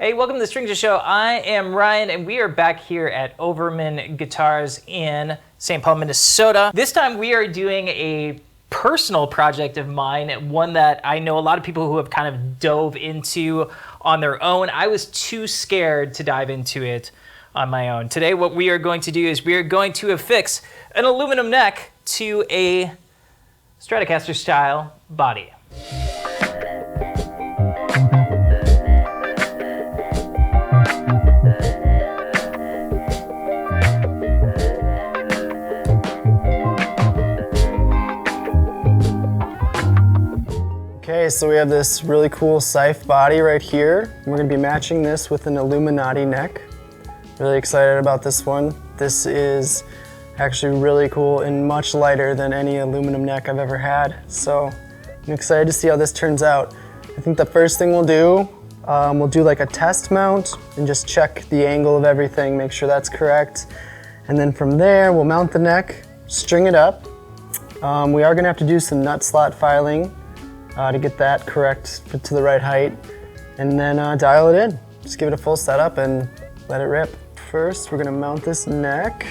Hey, welcome to the Stringjoy Show. I am Ryan, and we are back here at Overman Guitars in St. Paul, Minnesota. This time we are doing a personal project of mine, one that I know a lot of people who have kind of dove into on their own. I was too scared to dive into it on my own. Today what we are going to do is we are going to affix an aluminum neck to a Stratocaster style body. Okay, so we have this really cool scythe body right here. We're going to be matching this with an Aluminati neck. Really excited about this one. This is actually really cool and much lighter than any aluminum neck I've ever had. So I'm excited to see how this turns out. I think the first thing we'll do like a test mount and just check the angle of everything, make sure that's correct. And then from there, we'll mount the neck, string it up. We are going to have to do some nut slot filing to get that correct to the right height, and then dial it in. Just give it a full setup and let it rip. First, we're gonna mount this neck.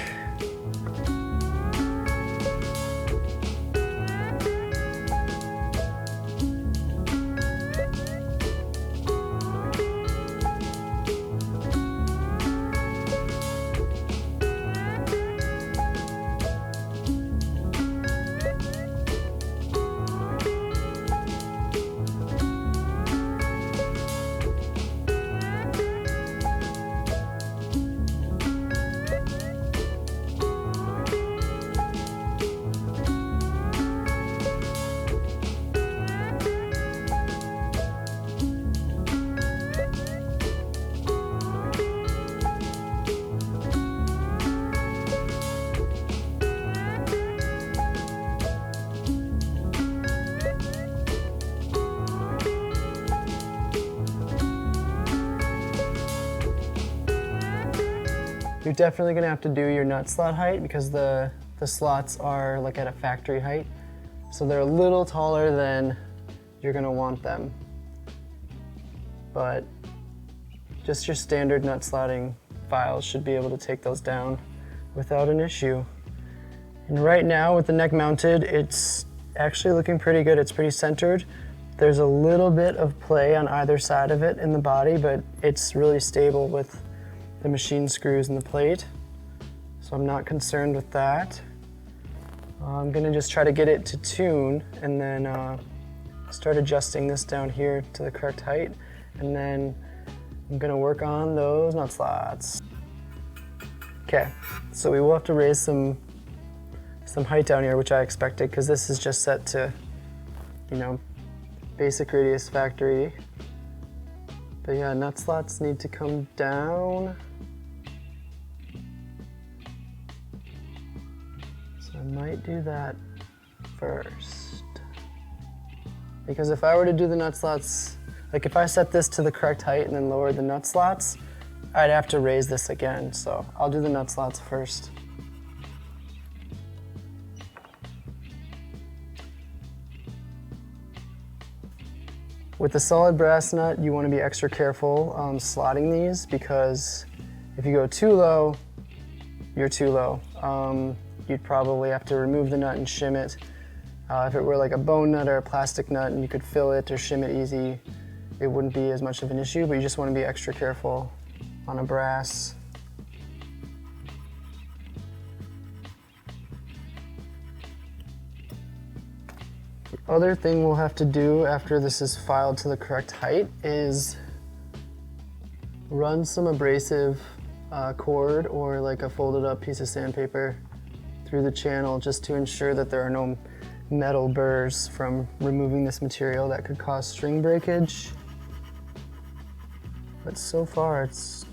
You're definitely gonna have to do your nut slot height because the slots are like at a factory height. So they're a little taller than you're gonna want them. But just your standard nut slotting files should be able to take those down without an issue. And right now with the neck mounted, it's actually looking pretty good. It's pretty centered. There's a little bit of play on either side of it in the body, but it's really stable with the machine screws and the plate, so I'm not concerned with that. I'm gonna just try to get it to tune and then start adjusting this down here to the correct height, and then I'm gonna work on those nut slots. Okay, so we will have to raise some height down here, which I expected because this is just set to, you know, basic radius factory. But yeah, nut slots need to come down. So I might do that first. Because if I were to do the nut slots, like if I set this to the correct height and then lower the nut slots, I'd have to raise this again. So I'll do the nut slots first. With the solid brass nut, you want to be extra careful slotting these because if you go too low, you're too low. You'd probably have to remove the nut and shim it. If it were like a bone nut or a plastic nut and you could fill it or shim it easy, it wouldn't be as much of an issue, but you just want to be extra careful on a brass. The other thing we'll have to do after this is filed to the correct height is run some abrasive cord or like a folded up piece of sandpaper through the channel just to ensure that there are no metal burrs from removing this material that could cause string breakage. But so far it's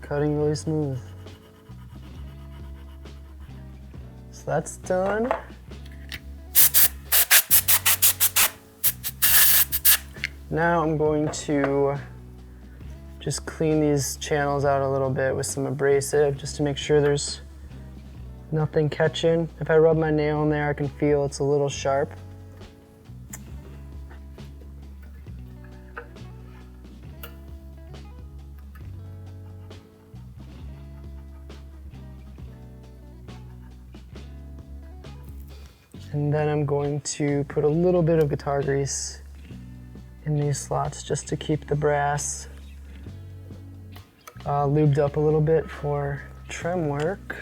cutting really smooth. So that's done. Now I'm going to just clean these channels out a little bit with some abrasive just to make sure there's nothing catching. If I rub my nail in there, I can feel it's a little sharp. And then I'm going to put a little bit of guitar grease in these slots just to keep the brass lubed up a little bit for trim work.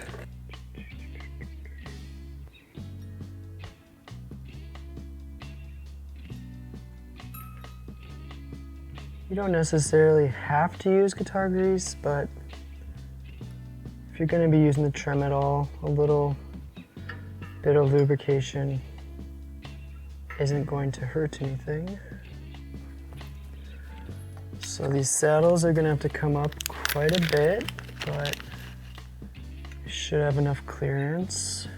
You don't necessarily have to use guitar grease, but if you're going to be using the trim at all, a little bit of lubrication isn't going to hurt anything. So these saddles are going to have to come up quite a bit, but you should have enough clearance.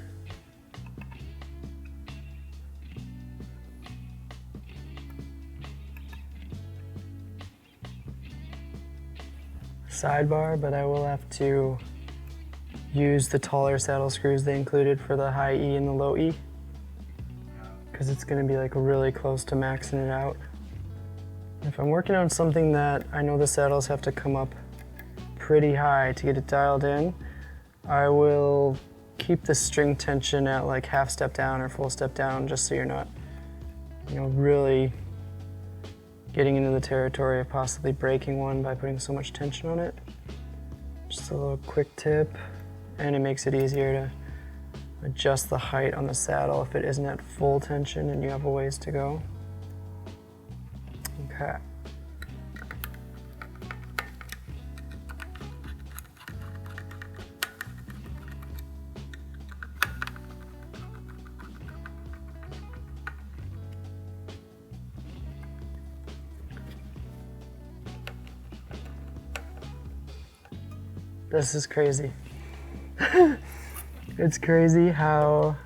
Sidebar, but I will have to use the taller saddle screws they included for the high E and the low E, because it's going to be like really close to maxing it out. If I'm working on something that I know the saddles have to come up pretty high to get it dialed in, I will keep the string tension at like half step down or full step down, just so you're not, really getting into the territory of possibly breaking one by putting so much tension on it. Just a little quick tip, and it makes it easier to adjust the height on the saddle if it isn't at full tension and you have a ways to go. Okay. This is crazy. It's crazy how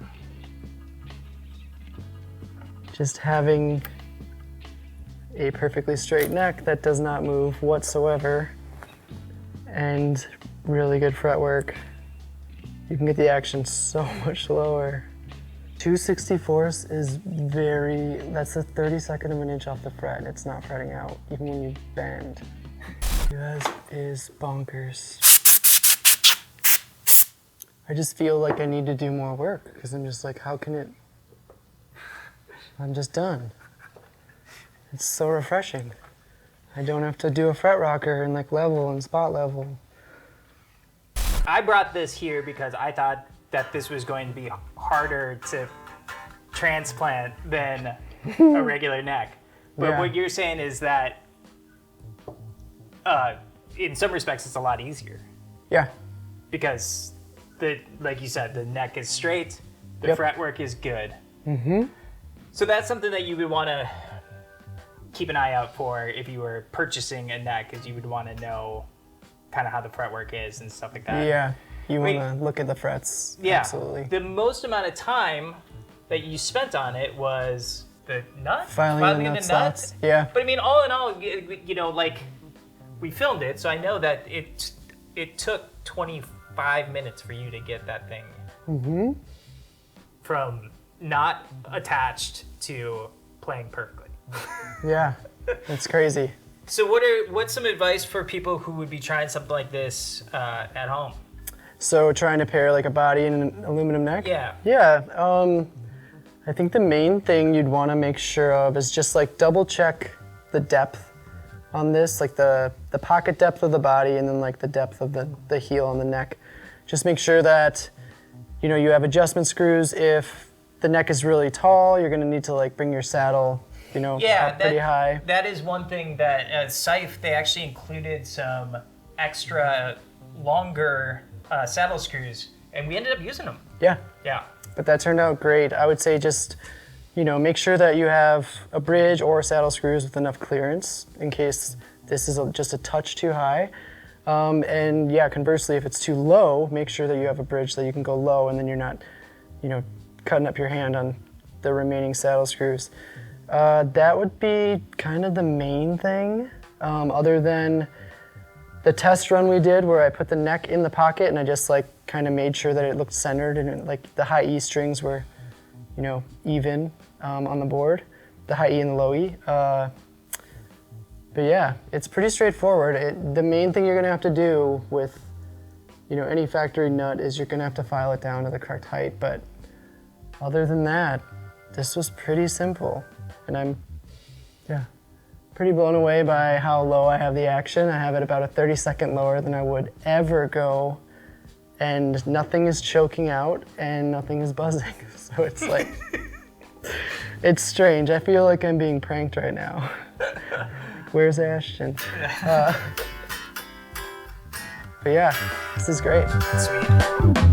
just having a perfectly straight neck that does not move whatsoever and really good fretwork, you can get the action so much lower. 2/64 is that's a 32nd of an inch off the fret, and it's not fretting out, even when you bend. That is bonkers. I just feel like I need to do more work, because I'm just like, I'm just done. It's so refreshing. I don't have to do a fret rocker and like level and spot level. I brought this here because I thought that this was going to be harder to transplant than a regular neck. But Yeah. what you're saying is that in some respects it's a lot easier. Yeah. Because like you said, the neck is straight, the Yep. fretwork is good. Mm-hmm. So that's something that you would want to keep an eye out for if you were purchasing a neck, because you would want to know kind of how the fretwork is and stuff like that. Yeah. You Wait. want to look at the frets. Yeah. Absolutely. The most amount of time that you spent on it was the nut? Filing the nut slots. Yeah. But I mean, all in all, like we filmed it, so I know that it took 25 minutes for you to get that thing from not attached to playing perfectly. Yeah. It's crazy. So what's some advice for people who would be trying something like this at home? So trying to pair like a body and an aluminum neck? Yeah. Yeah. I think the main thing you'd want to make sure of is just like double check the depth on this, like the pocket depth of the body and then like the depth of the heel on the neck. Just make sure that, you have adjustment screws. If the neck is really tall, you're gonna need to like bring your saddle, up pretty high. That is one thing that at Seif, they actually included some extra longer saddle screws, and we ended up using them. Yeah. Yeah. But that turned out great. I would say just, make sure that you have a bridge or saddle screws with enough clearance in case this is just a touch too high. And yeah, conversely, if it's too low, make sure that you have a bridge that you can go low and then you're not, cutting up your hand on the remaining saddle screws. That would be kind of the main thing, other than the test run we did where I put the neck in the pocket and I just like kind of made sure that it looked centered and like the high E strings were, even on the board, the high E and the low E. But yeah, it's pretty straightforward. The main thing you're gonna have to do with, any factory nut is you're gonna have to file it down to the correct height. But other than that, this was pretty simple. And I'm, pretty blown away by how low I have the action. I have it about a 30-second lower than I would ever go. And nothing is choking out and nothing is buzzing. So it's like, it's strange. I feel like I'm being pranked right now. Where's Ashton? But yeah, this is great. Sweet.